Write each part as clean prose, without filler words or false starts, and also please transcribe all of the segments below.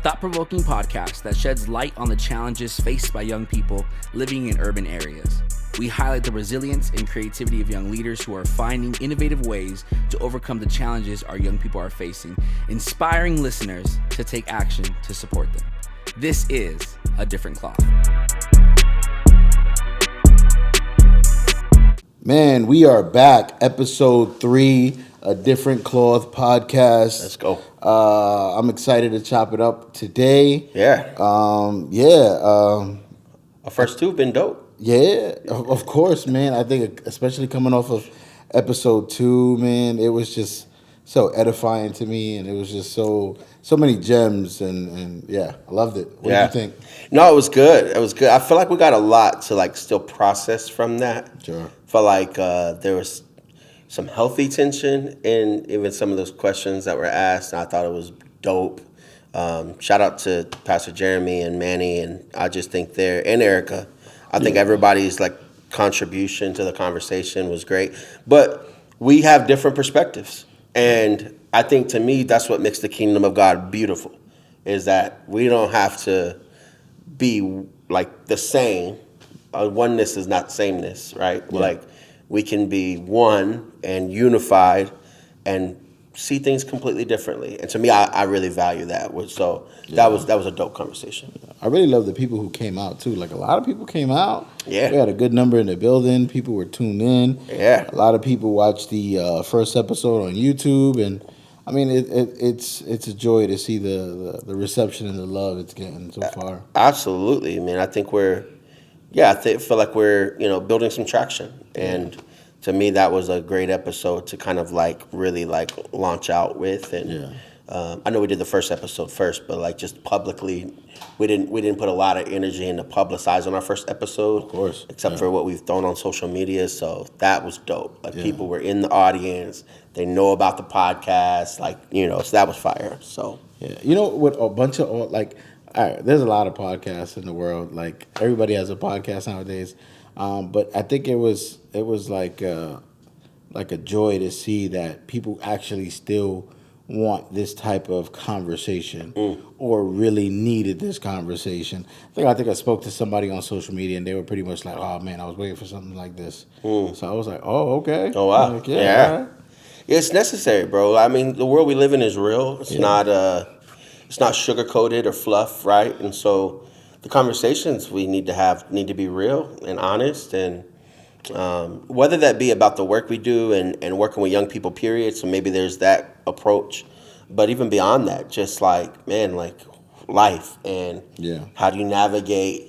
thought-provoking podcast that sheds light on the challenges faced by young people living in urban areas. We highlight the resilience and creativity of young leaders who are finding innovative ways to overcome the challenges our young people are facing, inspiring listeners to take action to support them. This is A Different Cloth. Man, we are back. Episode 3, A Different Cloth podcast. Let's go. I'm excited to chop it up today. Yeah. Our first two have been dope. Yeah, of course, man. I think especially coming off of episode 2, man, it was just so edifying to me, and it was just so many gems, and yeah, I loved it. What did you think? No, it was good. It was good. I feel like we got a lot to still process from that. Sure. I felt like there was some healthy tension in even some of those questions that were asked, and I thought it was dope. Shout out to Pastor Jeremy and Manny, and I just think and Erica. I think everybody's contribution to the conversation was great, but we have different perspectives, and I think to me that's what makes the kingdom of God beautiful, is that we don't have to be the same. Oneness is not sameness, right? Yeah. We can be one and unified and see things completely differently. And to me, I really value that. So that was a dope conversation. I really love the people who came out too. A lot of people came out. Yeah. We had a good number in the building. People were tuned in. Yeah. A lot of people watched the first episode on YouTube, and I mean it's a joy to see the reception and the love it's getting so far. Absolutely. I mean, I think I feel like we're building some traction, and to me that was a great episode to kind of really launch out with. And I know we did the first episode first, but just publicly we didn't put a lot of energy into publicizing our first episode, of course, except for what we've thrown on social media. So that was dope. People were in the audience, they know about the podcast, so that was fire. So with a bunch of all right, there's a lot of podcasts in the world. Everybody has a podcast nowadays, but I think it was like a joy to see that people actually still want this type of conversation or really needed this conversation. I think I spoke to somebody on social media, and they were pretty much like, "Oh man, I was waiting for something like this." So I was like, "Oh, okay." Oh wow, right. Yeah, it's necessary, bro. I mean, the world we live in is real. It's not sugar coated or fluff, right? And so the conversations we need to have need to be real and honest, and whether that be about the work we do and working with young people, period. So maybe there's that approach, but even beyond that, just life and how do you navigate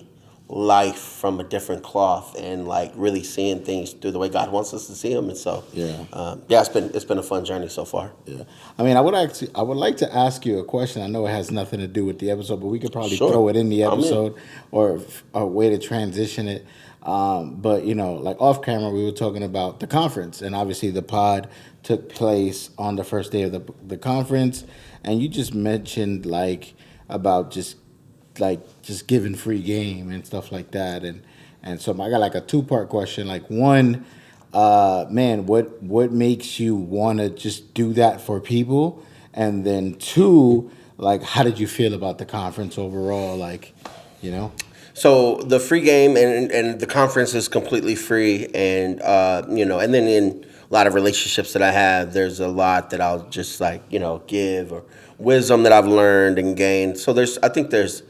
life from a different cloth and really seeing things through the way God wants us to see them. And so it's been a fun journey so far. Yeah, I mean, I would like to ask you a question. I know it has nothing to do with the episode, but we could probably throw it in the episode or a way to transition it. But off camera, we were talking about the conference, and obviously the pod took place on the first day of the conference, and you just mentioned about just giving free game and stuff like that, and so I got a 2-part question. One, man, what makes you want to just do that for people, and then 2, how did you feel about the conference overall? So the free game and the conference is completely free, and and then in a lot of relationships that I have, there's a lot that I'll just give, or wisdom that I've learned and gained. So I think there's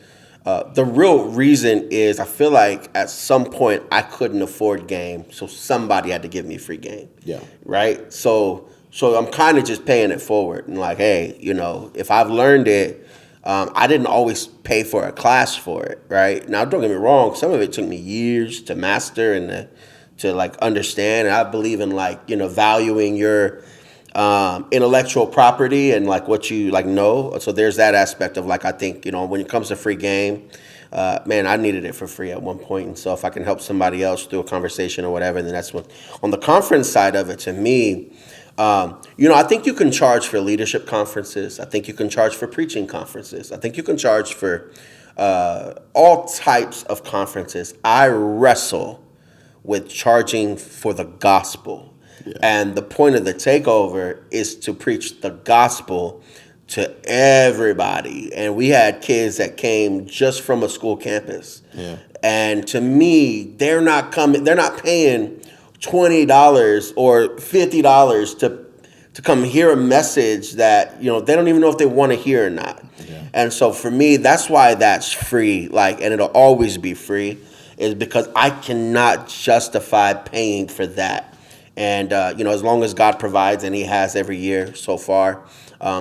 the real reason is I feel like at some point I couldn't afford game, so somebody had to give me free game. Yeah. Right. So I'm kind of just paying it forward and hey, if I've learned it. I didn't always pay for a class for it, right? Now, don't get me wrong. Some of it took me years to master and to understand. And I believe in valuing your intellectual property and what you know. So there's that aspect of I think when it comes to free game, man, I needed it for free at one point. And so if I can help somebody else through a conversation or whatever, then that's what. On the conference side of it, to me. I think you can charge for leadership conferences. I think you can charge for preaching conferences. I think you can charge for all types of conferences. I wrestle with charging for the gospel. Yeah. And the point of the takeover is to preach the gospel to everybody. And we had kids that came just from a school campus. Yeah. And to me, they're not paying $20 or $50 to come hear a message that, they don't even know if they want to hear or not. Yeah. And so for me, that's why that's free, and it'll always be free, is because I cannot justify paying for that. And, as long as God provides, and he has every year so far,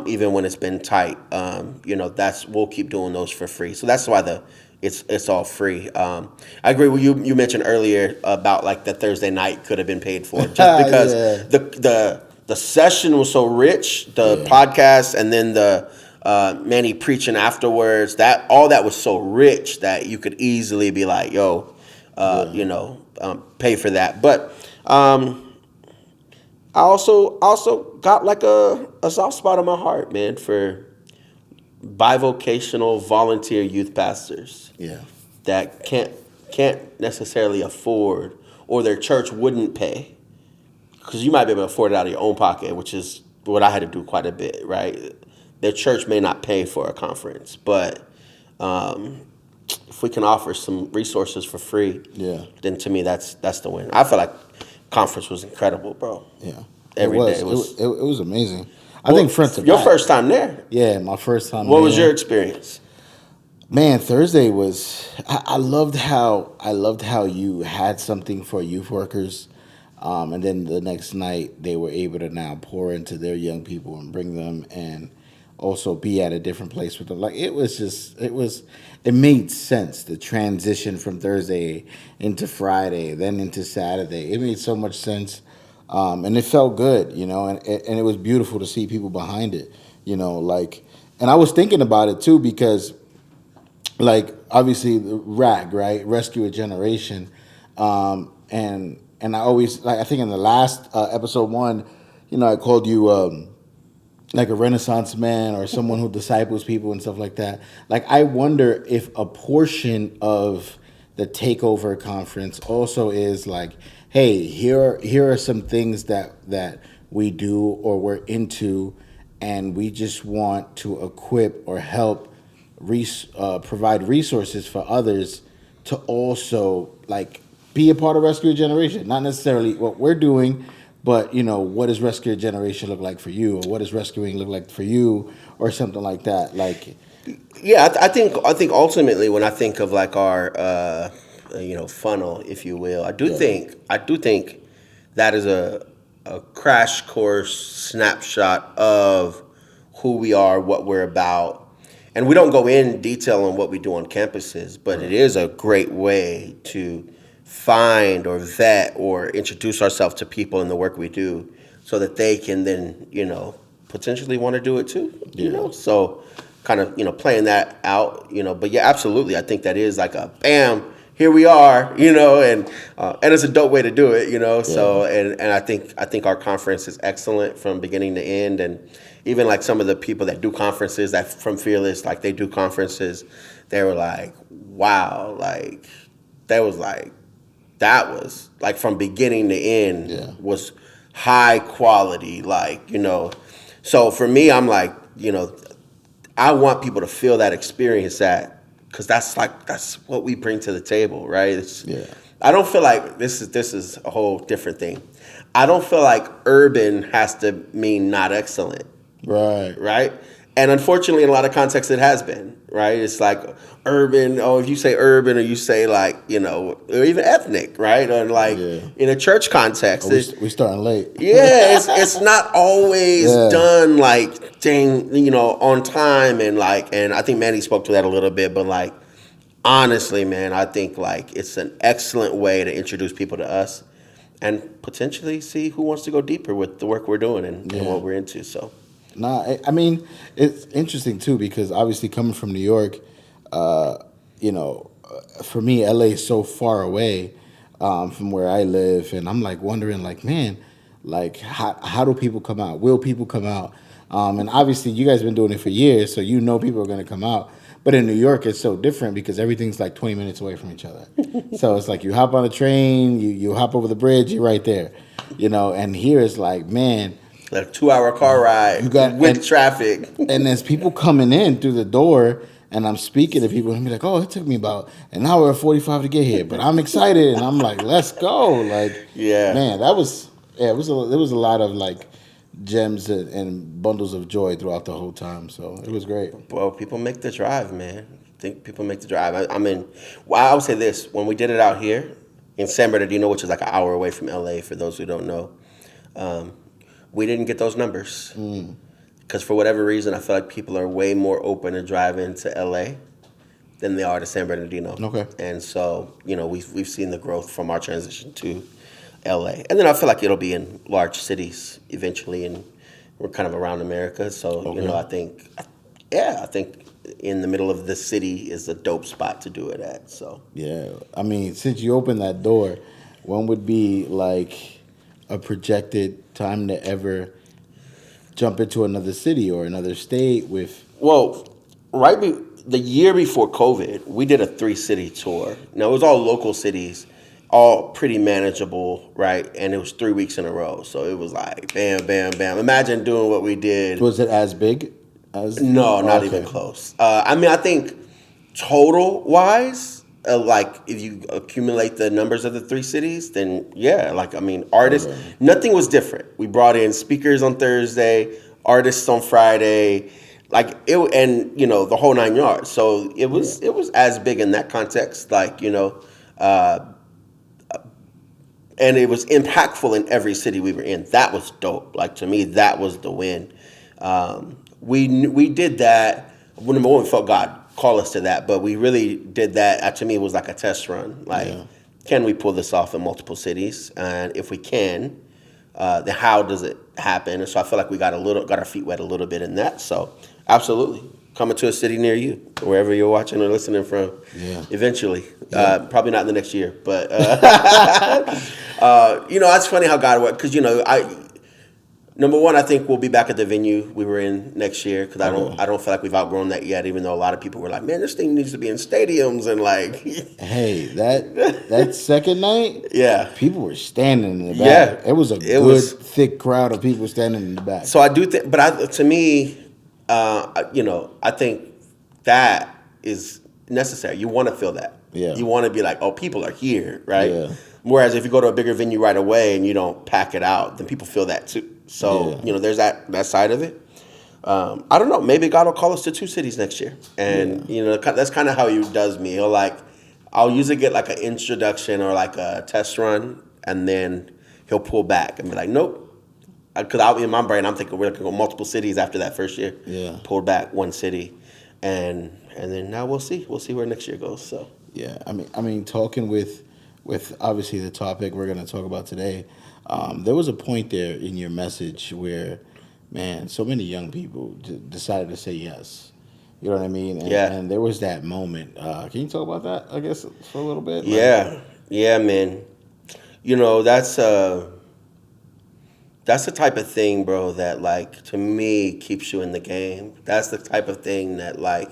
even when it's been tight, we'll keep doing those for free. So that's why it's all free. I agree with you. You mentioned earlier about like the Thursday night could have been paid for, just because the session was so rich, the podcast, and then the Manny preaching afterwards. All that was so rich that you could easily be like, yo, pay for that. But I also got like a soft spot in my heart, man, for bivocational volunteer youth pastors. Yeah. That can't necessarily afford, or their church wouldn't pay, because you might be able to afford it out of your own pocket, which is what I had to do quite a bit, right? Their church may not pay for a conference, but if we can offer some resources for free, then to me that's the win. I feel like conference was incredible, bro. Yeah, Every day it was amazing. I think front to your back. first time there. Yeah, my first time. What was your experience? Man, Thursday was. I loved how you had something for youth workers, and then the next night they were able to now pour into their young people and bring them, and also be at a different place with them. Like it made sense, the transition from Thursday into Friday, then into Saturday. It made so much sense. And it felt good, and it was beautiful to see people behind it, and I was thinking about it too, because obviously the RAG, right? Rescue a Generation. And I always, I think in the last episode 1, I called you, like a Renaissance man, or someone who disciples people and stuff like that. I wonder if a portion of the Takeover Conference also is hey, here are some things that we do or we're into, and we just want to equip or help provide resources for others to also be a part of Rescue a Generation. Not necessarily what we're doing, but what does Rescue a Generation look like for you, or what does rescuing look like for you, or something like that. Yeah, I think ultimately when I think of our funnel, if you will, I do think that is a crash course snapshot of who we are, what we're about. And we don't go in detail on what we do on campuses, but it is a great way to find or vet or introduce ourselves to people in the work we do, so that they can then, potentially want to do it too, So kind of, playing that out, but yeah, absolutely. I think that is like a bam, here we are, and it's a dope way to do it, So and I think our conference is excellent from beginning to end. And even some of the people that do conferences, that from Fearless, they do conferences, they were like, wow, that was from beginning to end was high quality, So for me, I'm I want people to feel that experience, because that's what we bring to the table, right? I don't feel like this is a whole different thing. I don't feel like urban has to mean not excellent. Right? And unfortunately, in a lot of contexts, it has been, right? It's urban. Oh, if you say urban, or you say or even ethnic, right? Or in a church context, we starting late. Yeah, it's not always done on time, and I think Manny spoke to that a little bit, but honestly, man, I think it's an excellent way to introduce people to us, and potentially see who wants to go deeper with the work we're doing and what we're into. So. Nah, I mean, it's interesting too, because obviously coming from New York, for me, LA is so far away from where I live, and I'm wondering, man, how do people come out? Will people come out? And obviously, you guys have been doing it for years, so people are going to come out. But in New York, it's so different, because everything's 20 minutes away from each other. So it's you hop on a train, you hop over the bridge, you're right there, And here it's man. like a 2-hour car ride with traffic. And there's people coming in through the door, and I'm speaking to people, and be like, "Oh, it took me about an hour and 45 to get here, but I'm excited." And I'm like, "Let's go!" Like, man, that was there was a lot of like gems and bundles of joy throughout the whole time. So it was great. Well, people make the drive, man. I think people make the drive. I mean, I would say this: when we did it out here in San Bernardino, which is like an hour away from LA, for those who don't know, we didn't get those numbers because for whatever reason, I feel like people are way more open to driving to LA than they are to San Bernardino. Okay, and so we've seen the growth from our transition to LA, and then I feel like it'll be in large cities eventually, and we're kind of around America. So I think in the middle of the city is a dope spot to do it at. So yeah, I mean, since you opened that door, when would be like a projected time to ever jump into another city or another state with? Well, the year before COVID, we did a 3-city tour. Now it was all local cities, all pretty manageable, right? And it was 3 weeks in a row, so it was like bam, bam, bam. Imagine doing what we did. Was it as big? No, not even close. I mean, I think total wise, like if you accumulate the numbers of the 3 cities, then yeah, like I mean, artists, nothing was different. We brought in speakers on Thursday, artists on Friday, like it, and the whole 9 yards. So it was as big in that context, like and it was impactful in every city we were in. That was dope. Like to me, that was the win. We did that. Number one, we felt God call us to that, but we really did that. To me, it was like a test run. Like, can we pull this off in multiple cities? And if we can, then how does it happen? And so I feel like we got our feet wet a little bit in that. So absolutely, coming to a city near you, wherever you're watching or listening from. Yeah. Eventually, probably not in the next year, but it's funny how God works because Number one, I think we'll be back at the venue we were in next year because I don't feel like we've outgrown that yet. Even though a lot of people were like, "Man, this thing needs to be in stadiums," and like, hey, that second night, people were standing in the back. Yeah, it was a good thick crowd of people standing in the back. So I do think, but to me, I think that is necessary. You want to feel that. Yeah. You want to be like, "Oh, people are here," right? Yeah. Whereas if you go to a bigger venue right away and you don't pack it out, then people feel that too. So, there's that side of it. I don't know. Maybe God will call us to 2 cities next year. And, that's kind of how he does me. I'll usually get like an introduction or like a test run, and then he'll pull back and be like, nope. Because in my brain, I'm thinking we're going to go multiple cities after that first year. Yeah. Pulled back 1 city. And then now we'll see. We'll see where next year goes. So yeah, I mean, talking with obviously the topic we're going to talk about today, there was a point there in your message where, man, so many young people decided to say yes. You know what I mean? And there was that moment. Can you talk about that, I guess, for a little bit? Yeah, man. That's the type of thing, bro, that, like, to me, keeps you in the game. That's the type of thing that, like,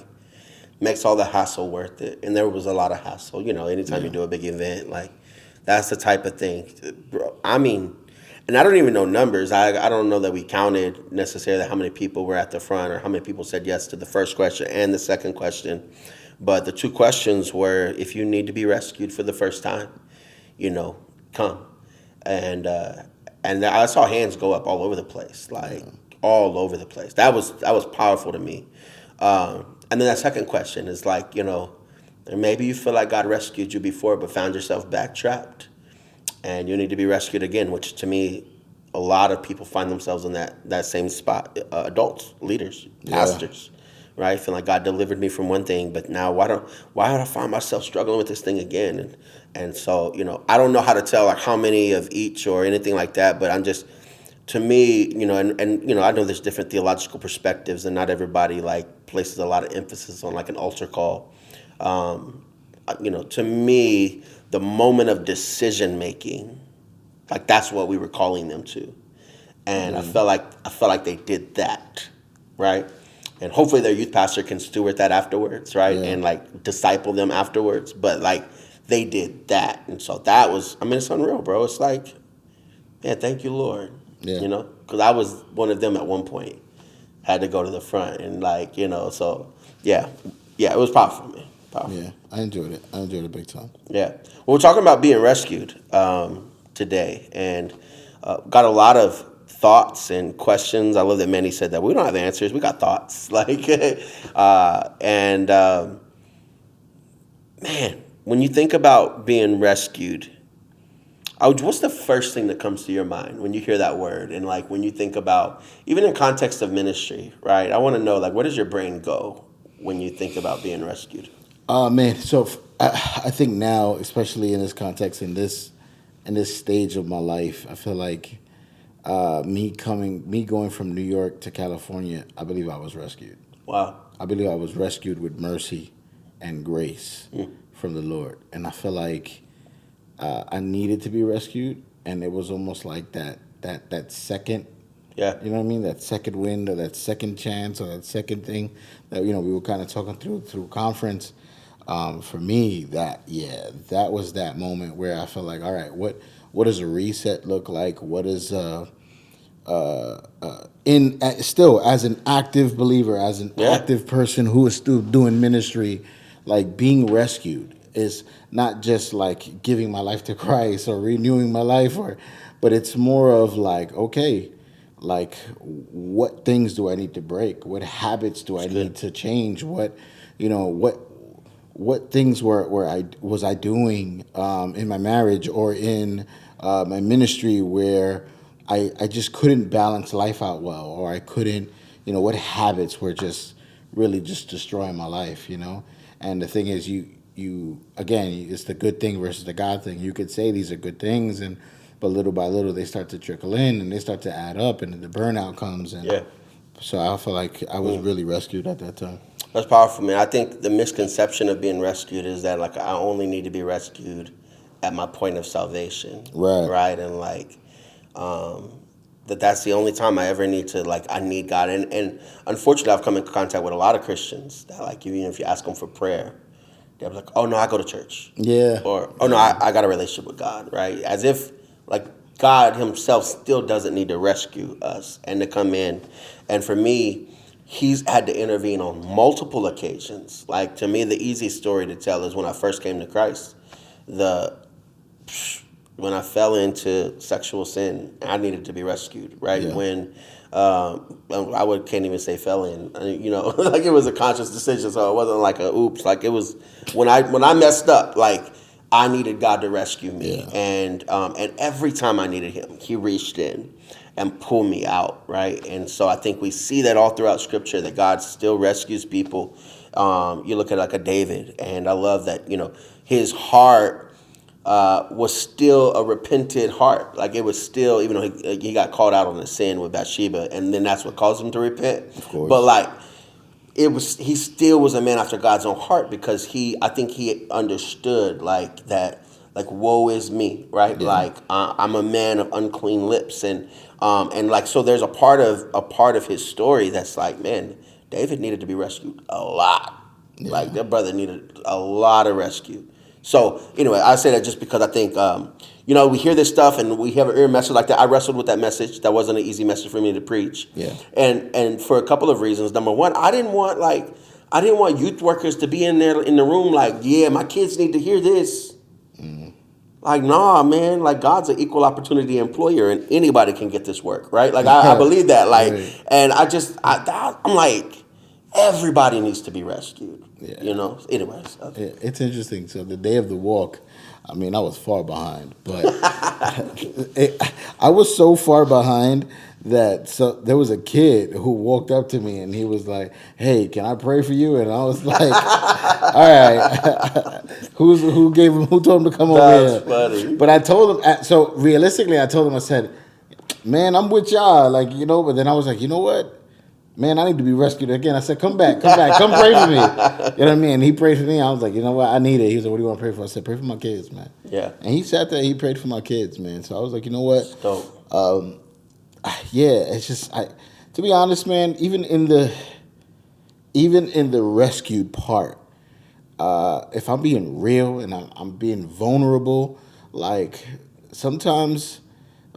makes all the hassle worth it. And there was a lot of hassle. Anytime you do a big event, like, that's the type of thing. Bro, I mean, and I don't even know numbers. I don't know that we counted necessarily how many people were at the front or how many people said yes to the first question and the second question. But the 2 questions were, if you need to be rescued for the first time, come. And I saw hands go up all over the place, like all over the place. That was powerful to me. And then that second question is like, and maybe you feel like God rescued you before but found yourself backtrapped and you need to be rescued again, which to me, a lot of people find themselves in that same spot. Adults, leaders, pastors, right? Feeling like God delivered me from one thing, but now why would I find myself struggling with this thing again? And so, I don't know how to tell like how many of each or anything like that, but I'm just, to me, and I know there's different theological perspectives and not everybody like places a lot of emphasis on like an altar call. To me, the moment of decision making, like that's what we were calling them to, and I felt like they did that, right? And hopefully their youth pastor can steward that afterwards, right? Yeah. And like disciple them afterwards. But like they did that, and so that was, it's unreal, bro. It's like, yeah, thank you, Lord. You know, because I was one of them at one point. Had to go to the front and like, you know, so yeah, it was powerful, man. Powerful. Yeah, I enjoyed it. I enjoyed it big time. Yeah. Well, we're talking about being rescued today, and got a lot of thoughts and questions. I love that Manny said that we don't have answers, we got thoughts. Like, man, when you think about being rescued, what's the first thing that comes to your mind when you hear that word? And like when you think about, even in context of ministry, right? I want to know, like, where does your brain go when you think about being rescued? Man, so I think now, especially in this context, in this stage of my life, I feel like me going from New York to California, I believe I was rescued. Wow. I believe I was rescued with mercy and grace from the Lord, and I feel like I needed to be rescued, and it was almost like that second. Yeah. You know what I mean? That second wind or that second chance or that second thing that, you know, we were kind of talking through conference. For me, that was that moment where I felt like, all right, what does a reset look like? What is still as an active believer, as an active person who is still doing ministry, like being rescued is not just like giving my life to Christ or renewing my life, but it's more of like, okay, like what things do I need to break? What habits do I need to change? What things were I doing in my marriage or in my ministry where I just couldn't balance life out well, or I couldn't, what habits were just really just destroying my life, And the thing is, you again, it's the good thing versus the God thing. You could say these are good things, but little by little they start to trickle in and they start to add up, and the burnout comes. And so I feel like I was really rescued at that time. That's powerful, man. I think the misconception of being rescued is that like I only need to be rescued at my point of salvation, right, and like that's the only time I ever need to, like, I need God. And unfortunately, I've come in contact with a lot of Christians that, like, even if you ask them for prayer, they're like, oh, no, I go to church. Yeah. Or, oh, no, I got a relationship with God, right? As if, like, God himself still doesn't need to rescue us and to come in. And for me, he's had to intervene on multiple occasions. Like, to me, the easiest story to tell is when I first came to Christ. When I fell into sexual sin, I needed to be rescued, right? Yeah. When can't even say fell in, like it was a conscious decision, so it wasn't like a oops. Like it was when I messed up, like I needed God to rescue me, and every time I needed Him, He reached in and pulled me out, right? And so I think we see that all throughout Scripture that God still rescues people. You look at like a David, and I love that his heart was still a repentant heart. Like it was still, even though he got called out on the sin with Bathsheba, and then that's what caused him to repent. Of course. But like he still was a man after God's own heart, because I think he understood like that, like woe is me, right? Yeah. Like I'm a man of unclean lips, and like so there's a part of his story that's like, man, David needed to be rescued a lot. Yeah. Like their brother needed a lot of rescue. So anyway, I say that just because I think, we hear this stuff and we have an ear message like that. I wrestled with that message. That wasn't an easy message for me to preach. Yeah. And for a couple of reasons. Number one, I didn't want youth workers to be in there in the room like, yeah, my kids need to hear this. Mm. Like, nah, man, like God's an equal opportunity employer and anybody can get this work, right? Like I believe that. Like, right. And I'm like, everybody needs to be rescued. Yeah. Anyways. Okay. It's interesting. So the day of the walk, I mean, I was far behind, but I was so far behind that there was a kid who walked up to me and he was like, hey, can I pray for you? And I was like, all right, who told him to come over here? That's funny. But I told him, so realistically, I told him, I said, man, I'm with y'all. Like, but then I was like, you know what? Man, I need to be rescued again. I said, come back, come pray for me. You know what I mean? He prayed for me. I was like, you know what? I need it. He was like, what do you want to pray for? I said, pray for my kids, man. Yeah. And he sat there, he prayed for my kids, man. So I was like, you know what? Dope. It's just, to be honest, man, even in the rescued part, if I'm being real and I'm being vulnerable, like sometimes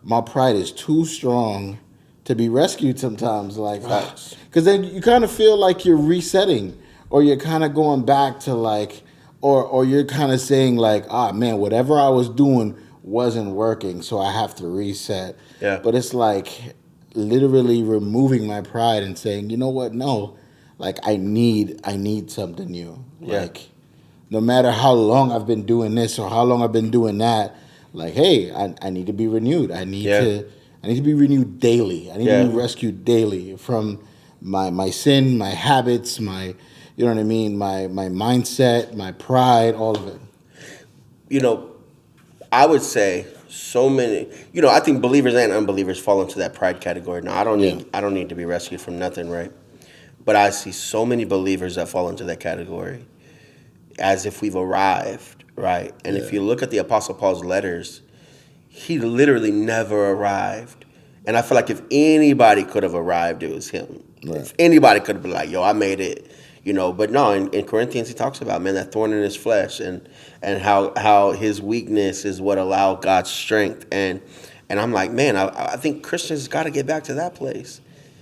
my pride is too strong to be rescued sometimes. Like, because then you kind of feel like you're resetting, or you're kind of going back to like, or you're kind of saying like, man, whatever I was doing wasn't working, so I have to reset. Yeah. But it's like literally removing my pride and saying, you know what, no, like I need something new. Yeah. Like, no matter how long I've been doing this or how long I've been doing that, like, hey, I need to be renewed. I need to be renewed daily. I need to be rescued daily from my sin, my habits, my, you know what I mean, my mindset, my pride, all of it. You know, I would say so many. You know, I think believers and unbelievers fall into that pride category. Now, I don't need to be rescued from nothing, right? But I see so many believers that fall into that category as if we've arrived, right? And if you look at the Apostle Paul's letters, he literally never arrived. And I feel like if anybody could have arrived, it was him. Right. If anybody could have been like, yo, I made it, you know. But no, in Corinthians, he talks about, man, that thorn in his flesh and how his weakness is what allowed God's strength. And I'm like, man, I think Christians got to get back to that place.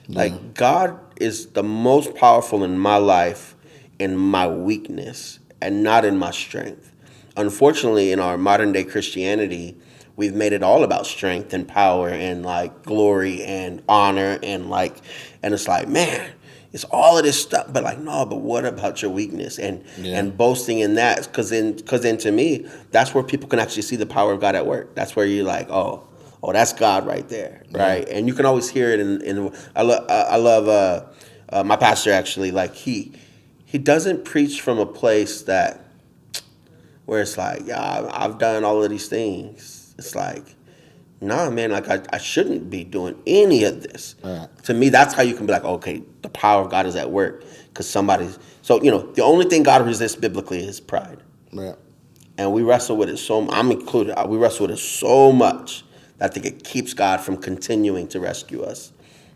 Like, God is the most powerful in my life in my weakness and not in my strength. Unfortunately, in our modern day Christianity, we've made it all about strength and power and like glory and honor and it's like, man, it's all of this stuff, but like, no, but what about your weakness and boasting in that? Because then to me, that's where people can actually see the power of God at work. That's where you're like, oh, that's God right there, right? And you can always hear it in I love my pastor actually, like he doesn't preach from a place that where it's like, yeah, I've done all of these things. It's like, nah, man, like I shouldn't be doing any of this. Right. To me, that's how you can be like, okay, the power of God is at work because so, you know, the only thing God resists biblically is pride. Right. And we wrestle with it I'm included, we wrestle with it so much that I think it keeps God from continuing to rescue us.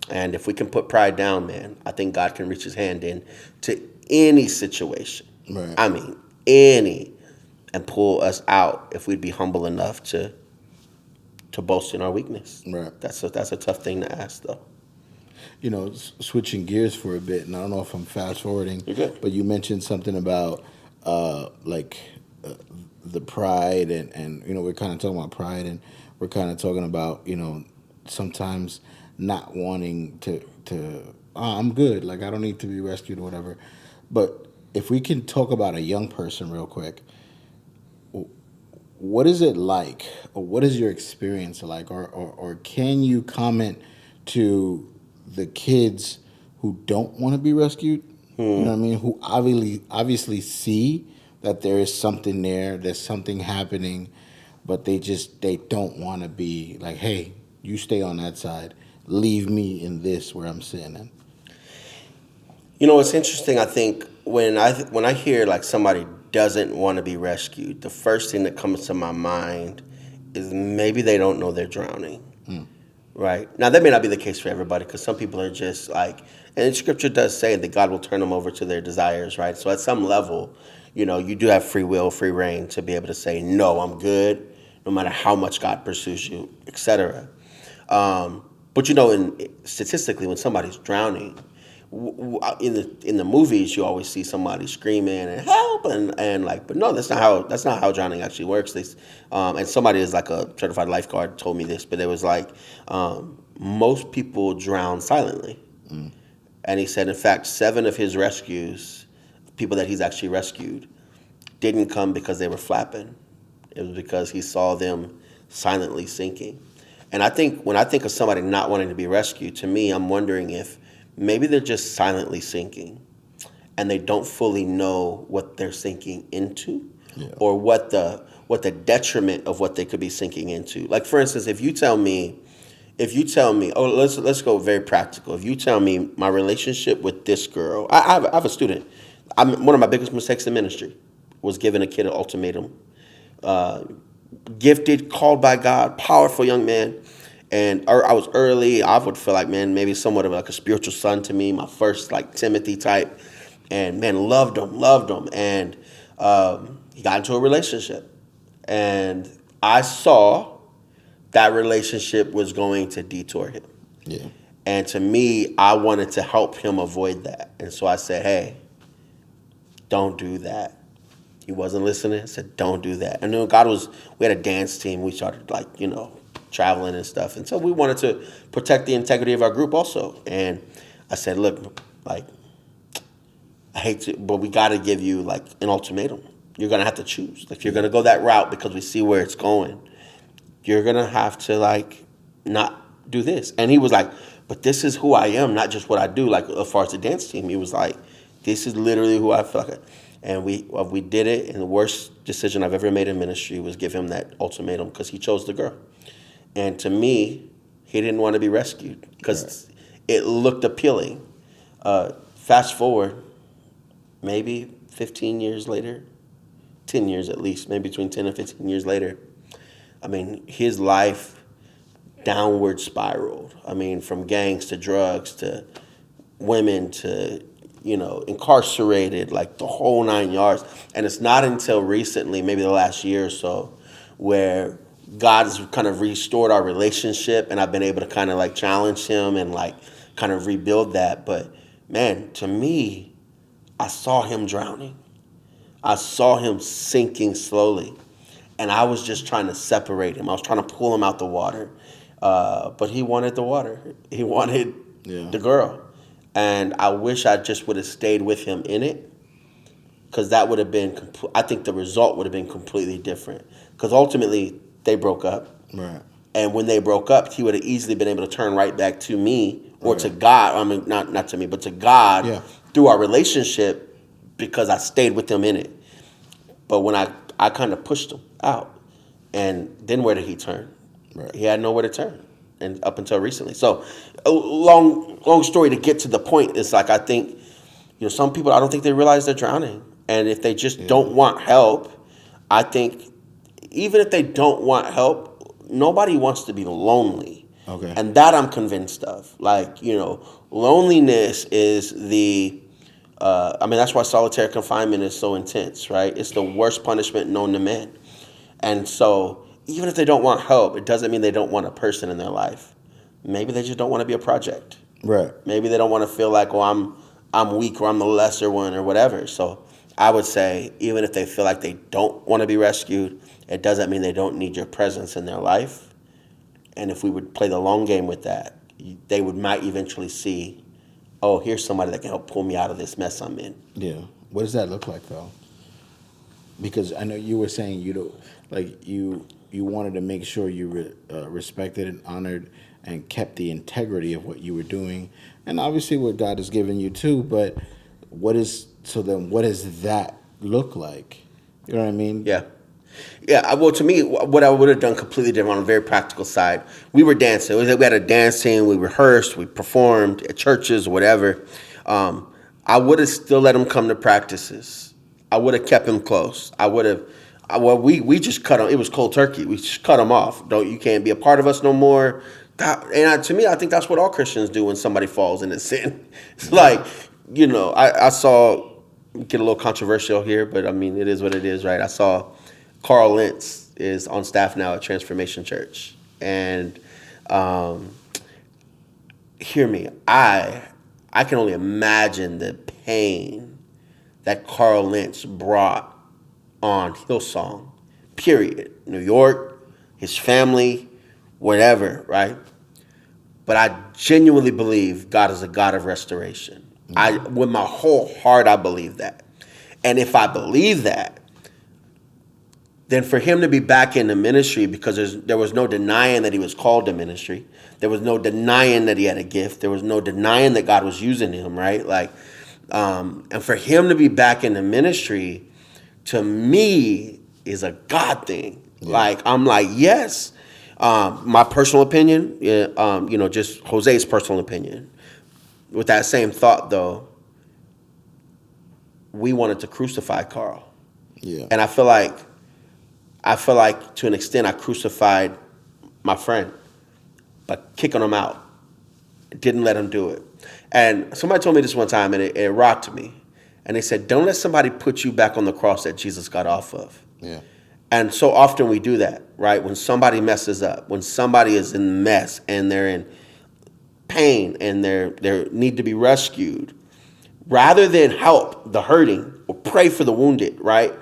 And if we can put pride down, man, I think God can reach his hand in to any situation. Right. I mean, any, and pull us out if we'd be humble enough to boast in our weakness. Right. That's a tough thing to ask, though. You know, switching gears for a bit, and I don't know if I'm fast forwarding, but you mentioned something about the pride, and you know, we're kind of talking about pride, and we're kind of talking about, you know, sometimes not wanting to I'm good, like I don't need to be rescued or whatever. But if we can talk about a young person real quick, what is it like, or what is your experience like, or can you comment to the kids who don't want to be rescued? You know what I mean? Who obviously see that there is something there's something happening, but they don't want to be like, hey, you stay on that side, leave me in this where I'm sitting in. You know, it's interesting. I think when I hear like somebody doesn't want to be rescued, the first thing that comes to my mind is maybe they don't know they're drowning. Right? Now, that may not be the case for everybody, because some people are just like, and Scripture does say that God will turn them over to their desires, right? So at some level, you know, you do have free will, free reign to be able to say, no, I'm good, no matter how much God pursues you, etc. But, you know, statistically, when somebody's drowning, in the movies, you always see somebody screaming and help and like, but no, that's not how drowning actually works. And somebody is like a certified lifeguard told me this, but it was like most people drown silently. And he said, in fact, 7 of his rescues, people that he's actually rescued, didn't come because they were flapping. It was because he saw them silently sinking. And I think when I think of somebody not wanting to be rescued, to me, I'm wondering if maybe they're just silently sinking and they don't fully know what they're sinking into, or what the detriment of what they could be sinking into. Like, for instance, if you tell me, oh, let's go very practical. If you tell me my relationship with this girl, I have a student. One of my biggest mistakes in ministry was giving a kid an ultimatum. Gifted, called by God, powerful young man. And I was early. I would feel like, man, maybe somewhat of like a spiritual son to me, my first like Timothy type. And man, loved him. And he got into a relationship. And I saw that relationship was going to detour him. Yeah. And to me, I wanted to help him avoid that. And so I said, hey, don't do that. He wasn't listening. I said, don't do that. And then we had a dance team. We started traveling and stuff. And so we wanted to protect the integrity of our group also. And I said, look, I hate to, but we got to give you an ultimatum. You're going to have to choose. If you're going to go that route because we see where it's going, you're going to have to not do this. And he was like, but this is who I am, not just what I do. As far as the dance team, he was like, this is literally who I feel like. And we did it. And the worst decision I've ever made in ministry was give him that ultimatum because he chose the girl. And to me, he didn't want to be rescued because it looked appealing. Fast forward, maybe 15 years later, 10 years at least, maybe between 10 and 15 years later, his life downward spiraled. From gangs to drugs to women to, incarcerated, the whole 9 yards. And it's not until recently, maybe the last year or so, where God has kind of restored our relationship and I've been able to kind of challenge him and kind of rebuild that. But man, to me, I saw him drowning. I saw him sinking slowly. And I was just trying to separate him. I was trying to pull him out the water. But he wanted the water. He wanted the girl. And I wish I just would have stayed with him in it. Because that would have been, I think the result would have been completely different. Because ultimately, they broke up. Right. And when they broke up, he would have easily been able to turn right back to me or to God. Not to me, but to God through our relationship because I stayed with him in it. But when I kind of pushed him out. And then where did he turn? Right. He had nowhere to turn. And up until recently. So a long story to get to the point is I think, some people, I don't think they realize they're drowning. And if they just don't want help, I think even if they don't want help, nobody wants to be lonely. Okay. And that I'm convinced of. Loneliness is the, that's why solitary confinement is so intense, right? It's the worst punishment known to man. And so even if they don't want help, it doesn't mean they don't want a person in their life. Maybe they just don't want to be a project. Right. Maybe they don't want to feel like, I'm weak or I'm the lesser one or whatever. So I would say even if they feel like they don't want to be rescued, it doesn't mean they don't need your presence in their life. And if we would play the long game with that, they might eventually see, oh, here's somebody that can help pull me out of this mess I'm in. Yeah. What does that look like, though? Because I know you were saying you wanted to make sure you respected and honored and kept the integrity of what you were doing, and obviously what God has given you too. But what does that look like? You know what I mean? Yeah. Well, to me, what I would have done completely different on a very practical side, we were dancing. We had a dance team. We rehearsed. We performed at churches or whatever. I would have still let him come to practices. I would have kept him close. I would have. We just cut him. It was cold turkey. We just cut him off. You can't be a part of us no more. To me, I think that's what all Christians do when somebody falls into sin. It's I saw, get a little controversial here, but it is what it is, right? I saw Carl Lentz is on staff now at Transformation Church. And hear me, I can only imagine the pain that Carl Lentz brought on Hillsong, period. New York, his family, whatever, right? But I genuinely believe God is a God of restoration. With my whole heart, I believe that. And if I believe that, then for him to be back in the ministry, because there was no denying that he was called to ministry. There was no denying that he had a gift. There was no denying that God was using him, right? And for him to be back in the ministry, to me, is a God thing. Yeah. I'm like, yes. My personal opinion, just Jose's personal opinion. With that same thought, though, we wanted to crucify Carl. Yeah. And I feel like to an extent I crucified my friend by kicking him out. Didn't let him do it. And somebody told me this one time, and it rocked me. And they said, don't let somebody put you back on the cross that Jesus got off of. Yeah. And so often we do that, right? When somebody messes up, when somebody is in mess and they're in pain and they need to be rescued, rather than help the hurting or pray for the wounded, right?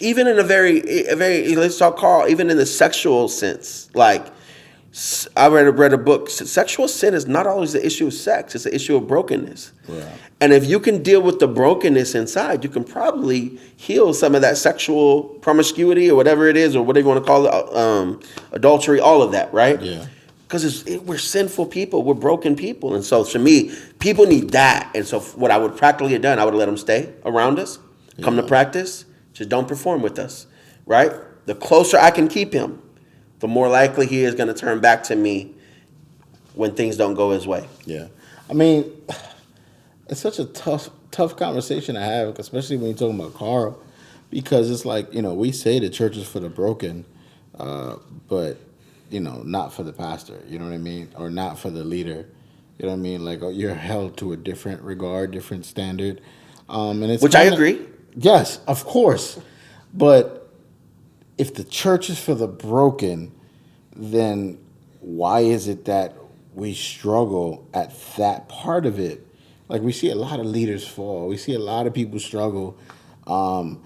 Even in a very, let's talk Carl, even in the sexual sense, like I read a book. Sexual sin is not always the issue of sex; it's the issue of brokenness. Right. And if you can deal with the brokenness inside, you can probably heal some of that sexual promiscuity or whatever it is, or whatever you want to call it, adultery, all of that, right? Yeah. Because we're sinful people, we're broken people, and so to me, people need that. And so what I would practically have done, I would have let them stay around us, come to practice, just don't perform with us, right? The closer I can keep him, the more likely he is going to turn back to me when things don't go his way. Yeah. I mean, it's such a tough conversation to have, especially when you're talking about Carl, because it's like, we say the church is for the broken, but, not for the pastor, you know what I mean? Or not for the leader, you know what I mean? Like, you're held to a different regard, different standard. And it's Which I agree. Yes, of course. But if the church is for the broken, then why is it that we struggle at that part of it? Like, we see a lot of leaders fall. We see a lot of people struggle. And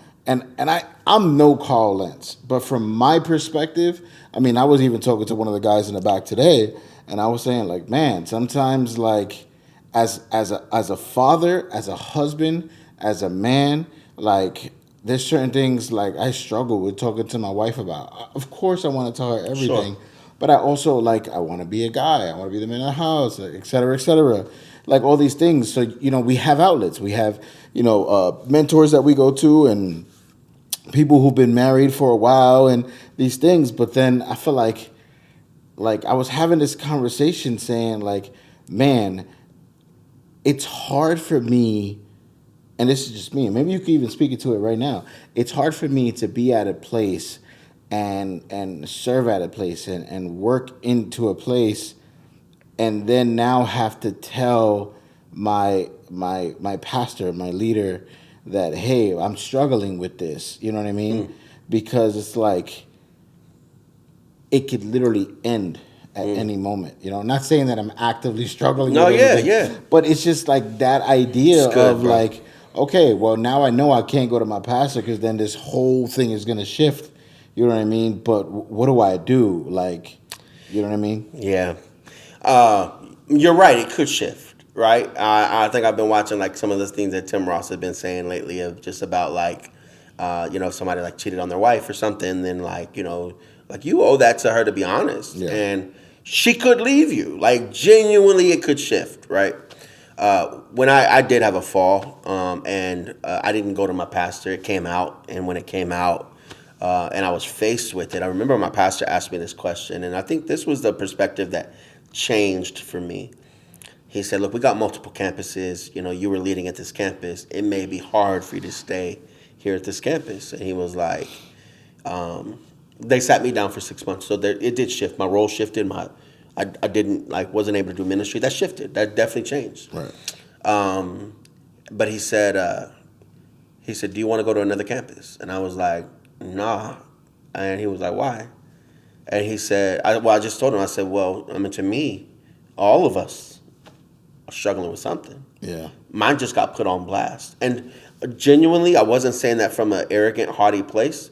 I'm no Carl Lentz, but from my perspective, I mean, I was even talking to one of the guys in the back today, and I was saying, like, man, sometimes, like, as a father, as a husband, as a man, like, there's certain things, like, I struggle with talking to my wife about. Of course, I want to tell her everything, but I also, like, I want to be a guy. I want to be the man in the house, et cetera, et cetera. Like, all these things. So, we have outlets. We have, mentors that we go to and people who've been married for a while and these things. But then I feel like I was having this conversation saying, like, man, it's hard for me, and this is just me, maybe you can even speak into it right now. It's hard for me to be at a place and serve at a place and work into a place and then now have to tell my pastor, my leader, that, hey, I'm struggling with this. You know what I mean? Because it's like it could literally end at any moment. I'm not saying that I'm actively struggling with anything. Yeah. But it's just like that idea of like, okay, well, now I know I can't go to my pastor because then this whole thing is going to shift. You know what I mean? But what do I do? Like, you know what I mean? Yeah. You're right. It could shift. Right. I think I've been watching like some of those things that Tim Ross has been saying lately of just about like, if somebody like cheated on their wife or something, then like, like you owe that to her to be honest. Yeah. And she could leave you. Like genuinely it could shift. Right. When I did have a fall and I didn't go to my pastor, it came out. And when it came out and I was faced with it, I remember my pastor asked me this question. And I think this was the perspective that changed for me. He said, look, we got multiple campuses. You were leading at this campus. It may be hard for you to stay here at this campus. And he was like, they sat me down for 6 months. So it did shift. My role shifted. I didn't, wasn't able to do ministry. That shifted. That definitely changed. Right. But he said, do you want to go to another campus? And I was like, nah. And he was like, why? And he said, I just told him, I said, well, to me, all of us are struggling with something. Yeah. Mine just got put on blast. And genuinely, I wasn't saying that from an arrogant, haughty place.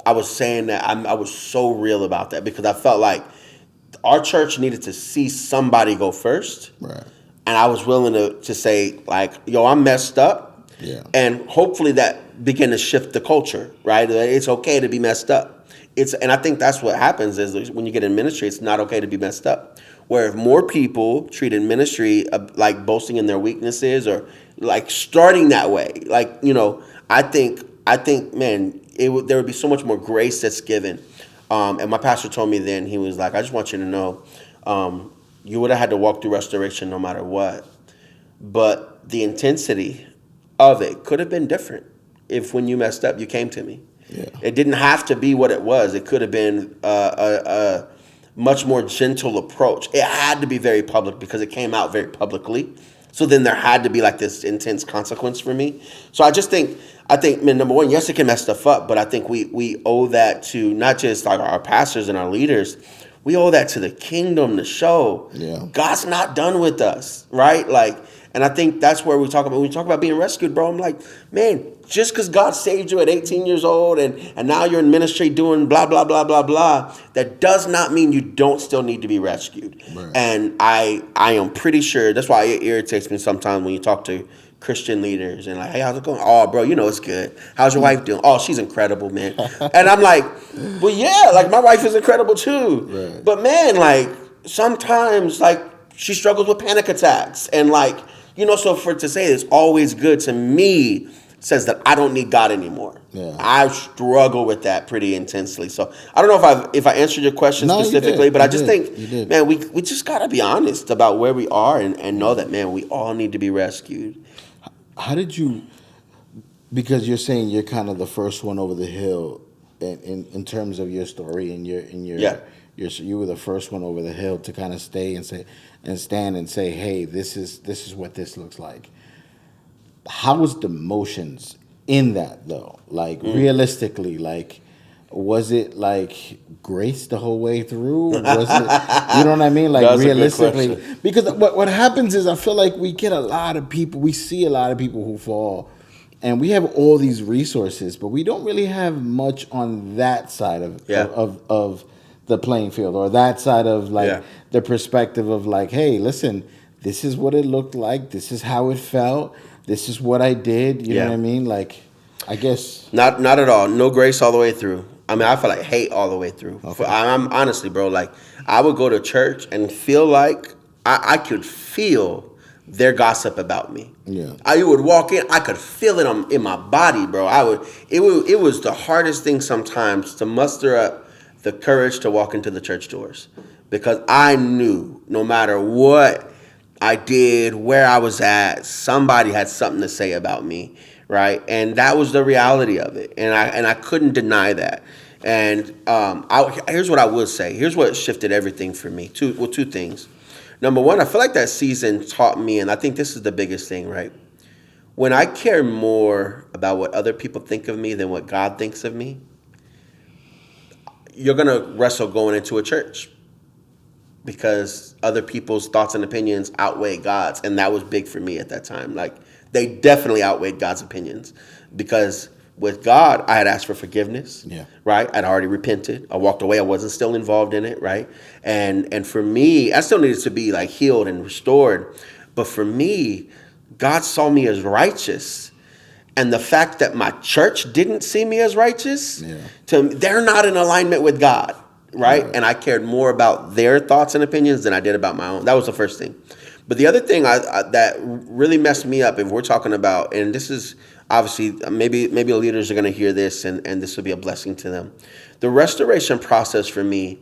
I was saying that I was so real about that because I felt like our church needed to see somebody go first. Right. And I was willing to say, like, yo, I'm messed up. Yeah. And hopefully that began to shift the culture, right? It's okay to be messed up. And I think that's what happens is when you get in ministry, it's not okay to be messed up. Where if more people treated ministry like boasting in their weaknesses or like starting that way, like, I think, man, there would be so much more grace that's given. And my pastor told me then, he was like, I just want you to know, you would have had to walk through restoration no matter what. But the intensity of it could have been different if when you messed up, you came to me. Yeah. It didn't have to be what it was. It could have been a much more gentle approach. It had to be very public because it came out very publicly. So then there had to be like this intense consequence for me. So I think, man, number one, yes, it can mess stuff up, but I think we owe that to not just like our pastors and our leaders. We owe that to the kingdom to show God's not done with us, right? Like, and I think that's where we talk about, when we talk about being rescued, bro, I'm like, man, just because God saved you at 18 years old and now you're in ministry doing blah, blah, blah, blah, blah, that does not mean you don't still need to be rescued. Right. And I am pretty sure, that's why it irritates me sometimes when you talk to Christian leaders and like, hey, how's it going? Oh, bro, you know it's good. How's your wife doing? Oh, she's incredible, man. And I'm like, well, yeah, like my wife is incredible too. Right. But man, like sometimes like she struggles with panic attacks and like, you know, so for to say it's always good to me says that I don't need God anymore. Yeah. I struggle with that pretty intensely. So I don't know if I answered your question specifically, but I just think, man, we just got to be honest about where we are and know that, man, we all need to be rescued. How did you, because you're saying you're kind of the first one over the hill in terms of your story and you were the first one over the hill to kind of stay and say and stand and say, hey, this is what this looks like. How was the motions in that though? Like realistically, like was it like grace the whole way through? Was it, you know what I mean? Like realistically, because what happens is I feel like we get a lot of people, we see a lot of people who fall, and we have all these resources, but we don't really have much on that side of the playing field, or that side of like the perspective of like, hey, listen, this is what it looked like, this is how it felt, this is what I did. You know what I mean? Like, I guess not at all. No grace all the way through. I mean, I feel like hate all the way through. Okay. I'm honestly, bro, like I would go to church and feel like I could feel their gossip about me. Yeah, I would walk in, I could feel it in my body, bro. It was the hardest thing sometimes to muster up the courage to walk into the church doors, because I knew no matter what I did, where I was at, somebody had something to say about me, right? And that was the reality of it, and I couldn't deny that. And here's what I would say. Here's what shifted everything for me. Two things. Number one, I feel like that season taught me, and I think this is the biggest thing, right? When I care more about what other people think of me than what God thinks of me, you're going to wrestle going into a church, because other people's thoughts and opinions outweigh God's. And that was big for me at that time. Like, they definitely outweighed God's opinions, because with God, I had asked for forgiveness, right? I'd already repented. I walked away. I wasn't still involved in it, right? And for me, I still needed to be like healed and restored. But for me, God saw me as righteous. And the fact that my church didn't see me as righteous, they're not in alignment with God, right? And I cared more about their thoughts and opinions than I did about my own. That was the first thing. But the other thing that really messed me up, if we're talking about, and this is obviously, maybe leaders are going to hear this and this will be a blessing to them. The restoration process for me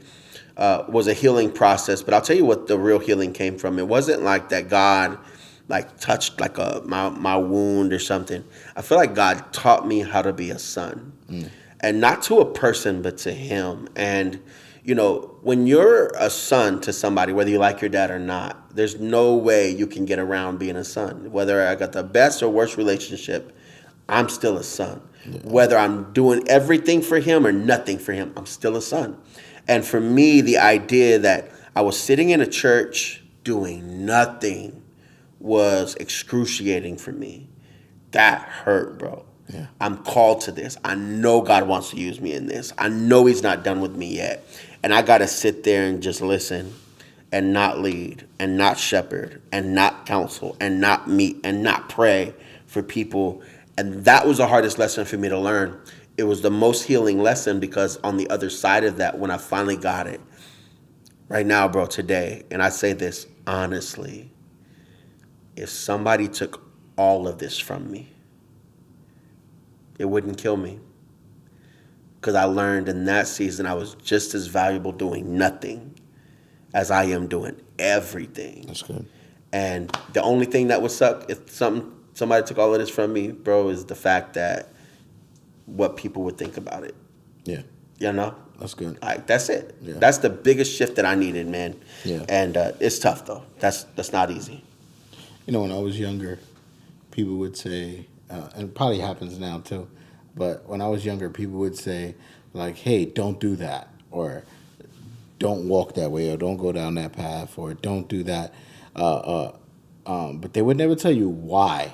was a healing process, but I'll tell you what the real healing came from. It wasn't like that God like touched like my wound or something. I feel like God taught me how to be a son, and not to a person, but to him. And you know, when you're a son to somebody, whether you like your dad or not, there's no way you can get around being a son. Whether I got the best or worst relationship, I'm still a son. Yeah. Whether I'm doing everything for him or nothing for him, I'm still a son. And for me, the idea that I was sitting in a church doing nothing was excruciating for me. That hurt, bro. Yeah. I'm called to this. I know God wants to use me in this. I know he's not done with me yet. And I got to sit there and just listen and not lead and not shepherd and not counsel and not meet and not pray for people. And that was the hardest lesson for me to learn. It was the most healing lesson, because on the other side of that, when I finally got it, right now, bro, today, and I say this honestly, if somebody took all of this from me, it wouldn't kill me. Because I learned in that season I was just as valuable doing nothing as I am doing everything. That's good. And the only thing that would suck if somebody took all of this from me, bro, is the fact that what people would think about it. Yeah. You know? That's good. Like, that's it. Yeah. That's the biggest shift that I needed, man. Yeah. And it's tough, though. That's not easy. when I was younger, people would say, and it probably happens now too, but when I was younger, people would say, like, hey, don't do that, or don't walk that way, or don't go down that path, or don't do that. But they would never tell you why.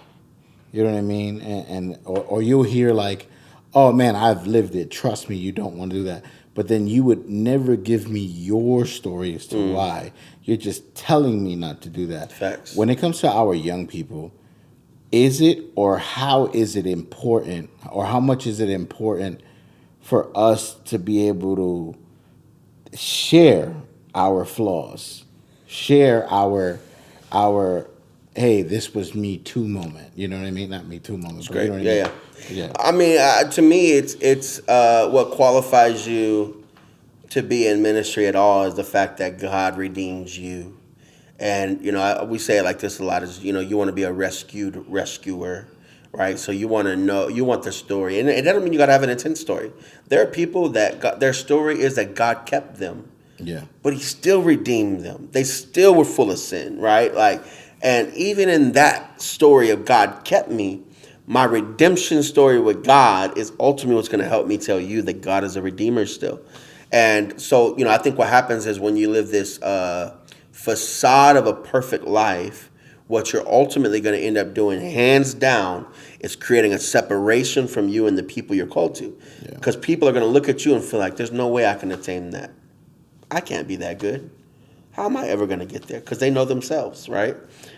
You know what I mean? Or you'll hear like, "Oh man, I've lived it. Trust me, you don't want to do that." But then you would never give me your story as to why. You're just telling me not to do that. Facts. When it comes to our young people, is it or how is it important, or how much is it important for us to be able to share our flaws, share our hey, this was me too moment. You know what I mean? Not me too moment. But Great. you know what Yeah, I mean? yeah. Yeah. I mean, to me, it's what qualifies you to be in ministry at all is the fact that God redeems you. And we say it like this a lot: is you want to be a rescued rescuer, right? So you want to know, you want the story, and it doesn't mean you got to have an intense story. There are people that their story is that God kept them, Yeah. but He still redeemed them. They still were full of sin, right? Like, and even in that story of God kept me, my redemption story with God is ultimately what's going to help me tell you that God is a redeemer still. And so, I think what happens is when you live this facade of a perfect life, what you're ultimately going to end up doing, hands down, is creating a separation from you and the people you're called to. Because people are going to look at you and feel like, there's no way I can attain that. I can't be that good. How am I ever going to get there? Because they know themselves, right?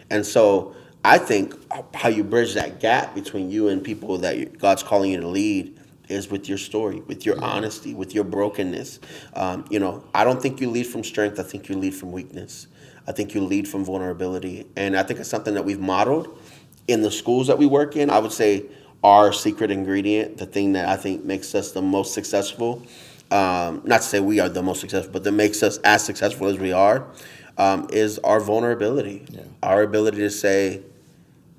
And so I think how you bridge that gap between you and people that God's calling you to lead is with your story, with your honesty, with your brokenness. I don't think you lead from strength. I think you lead from weakness. I think you lead from vulnerability. And I think it's something that we've modeled in the schools that we work in. I would say our secret ingredient, the thing that I think makes us the most successful, not to say we are the most successful, but that makes us as successful as we are, is our vulnerability. Yeah. Our ability to say,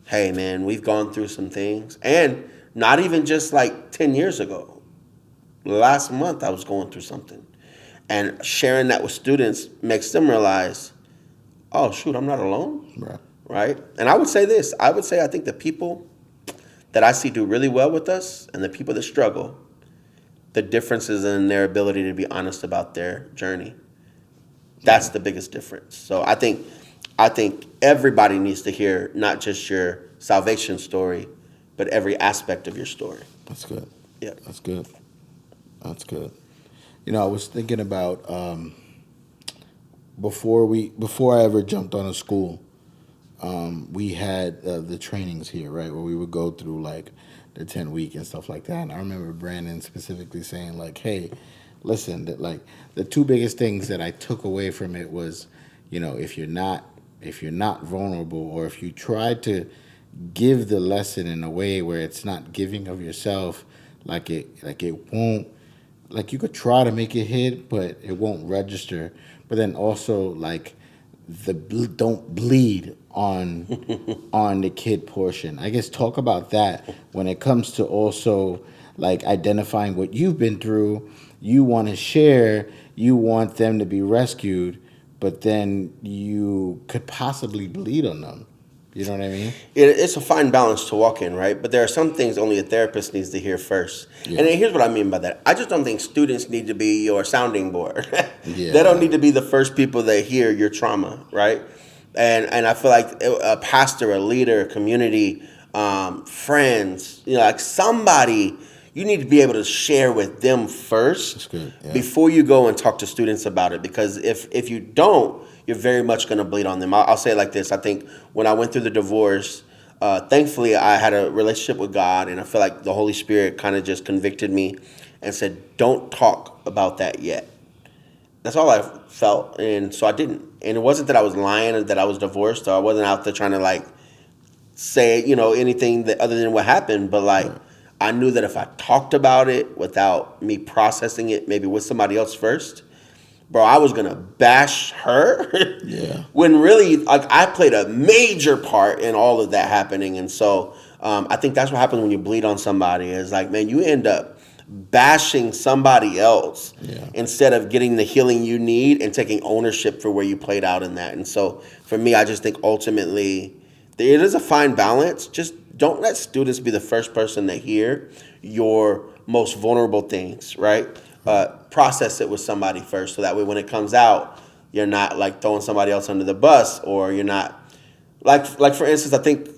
hey, man, we've gone through some things. And not even just like 10 years ago. Last month, I was going through something. And sharing that with students makes them realize, oh, shoot, I'm not alone. Right? And I would say this. I think the people that I see do really well with us and the people that struggle, the difference is in their ability to be honest about their journey. That's the biggest difference. So I think everybody needs to hear not just your salvation story, but every aspect of your story. That's good. Yeah. That's good. That's good. I was thinking about before I ever jumped on a school, we had the trainings here, right, where we would go through like the 10-week and stuff like that. And I remember Brandon specifically saying like, hey, listen, that like the two biggest things that I took away from it was, if you're not vulnerable, or if you try to give the lesson in a way where it's not giving of yourself, like it won't, like you could try to make it hit, but it won't register. But then also like don't bleed on the kid portion. I guess talk about that when it comes to also like identifying what you've been through. You want to share, you want them to be rescued, but then you could possibly bleed on them. You know what I mean? It's a fine balance to walk in, right? But there are some things only a therapist needs to hear first. Yeah. And here's what I mean by that. I just don't think students need to be your sounding board. Yeah. They don't need to be the first people that hear your trauma, right? And I feel like a pastor, a leader, a community, friends, like somebody, you need to be able to share with them first before you go and talk to students about it. Because if you don't, you're very much going to bleed on them. I'll say it like this. I think when I went through the divorce, thankfully I had a relationship with God, and I feel like the Holy Spirit kind of just convicted me and said, don't talk about that yet. That's all I felt, and so I didn't. And it wasn't that I was lying or that I was divorced, or I wasn't out there trying to like say, anything that other than what happened, but like I knew that if I talked about it without me processing it maybe with somebody else first, bro, I was gonna bash her. Yeah. When really, like, I played a major part in all of that happening, and so I think that's what happens when you bleed on somebody. Is like, man, you end up bashing somebody else instead of getting the healing you need and taking ownership for where you played out in that. And so for me, I just think ultimately it is a fine balance. Just don't let students be the first person to hear your most vulnerable things, right? Process it with somebody first, so that way when it comes out, you're not like throwing somebody else under the bus, or you're not like for instance, I think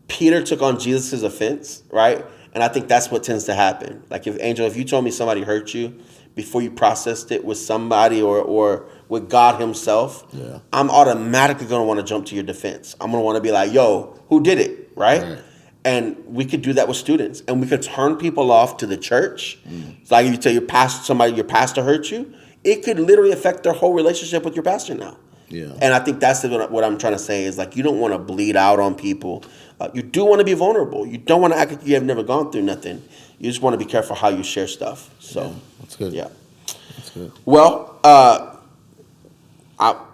Peter took on Jesus' offense, right? And I think that's what tends to happen. Like if you told me somebody hurt you before you processed it with somebody or with God himself, I'm automatically going to want to jump to your defense. I'm going to want to be like, yo, who did it, right? And we could do that with students. And we could turn people off to the church. It's like if you tell your pastor hurt you, it could literally affect their whole relationship with your pastor now. Yeah. And I think that's what I'm trying to say is like, you don't want to bleed out on people. You do want to be vulnerable. You don't want to act like you have never gone through nothing. You just want to be careful how you share stuff. So that's good. Yeah. That's good. Well,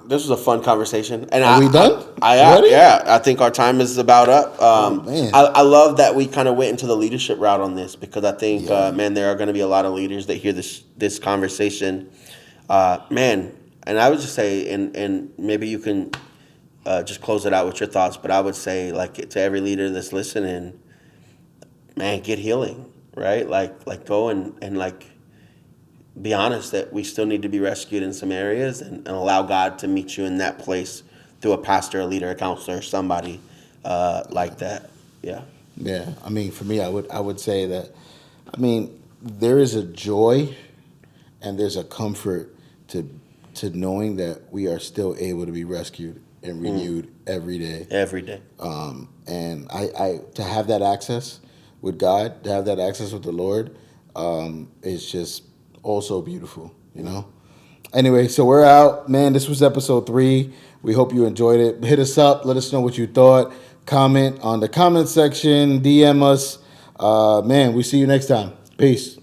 this was a fun conversation. And Are we done? I think our time is about up. Man. I love that we kind of went into the leadership route on this, because I think, man, there are going to be a lot of leaders that hear this conversation. Man, and I would just say, and maybe you can just close it out with your thoughts, but I would say, like, to every leader that's listening, man, get healing, right? Like go and like be honest that we still need to be rescued in some areas, and allow God to meet you in that place through a pastor, a leader, a counselor, somebody like that. Yeah. Yeah. I mean, for me, I would say that, I mean, there is a joy and there's a comfort to knowing that we are still able to be rescued and renewed every day. Every day. And I to have that access with God, to have that access with the Lord, is just also beautiful, you know? Anyway, so we're out. Man, this was episode 3. We hope you enjoyed it. Hit us up. Let us know what you thought. Comment on the comment section. DM us. Man, we see you next time. Peace.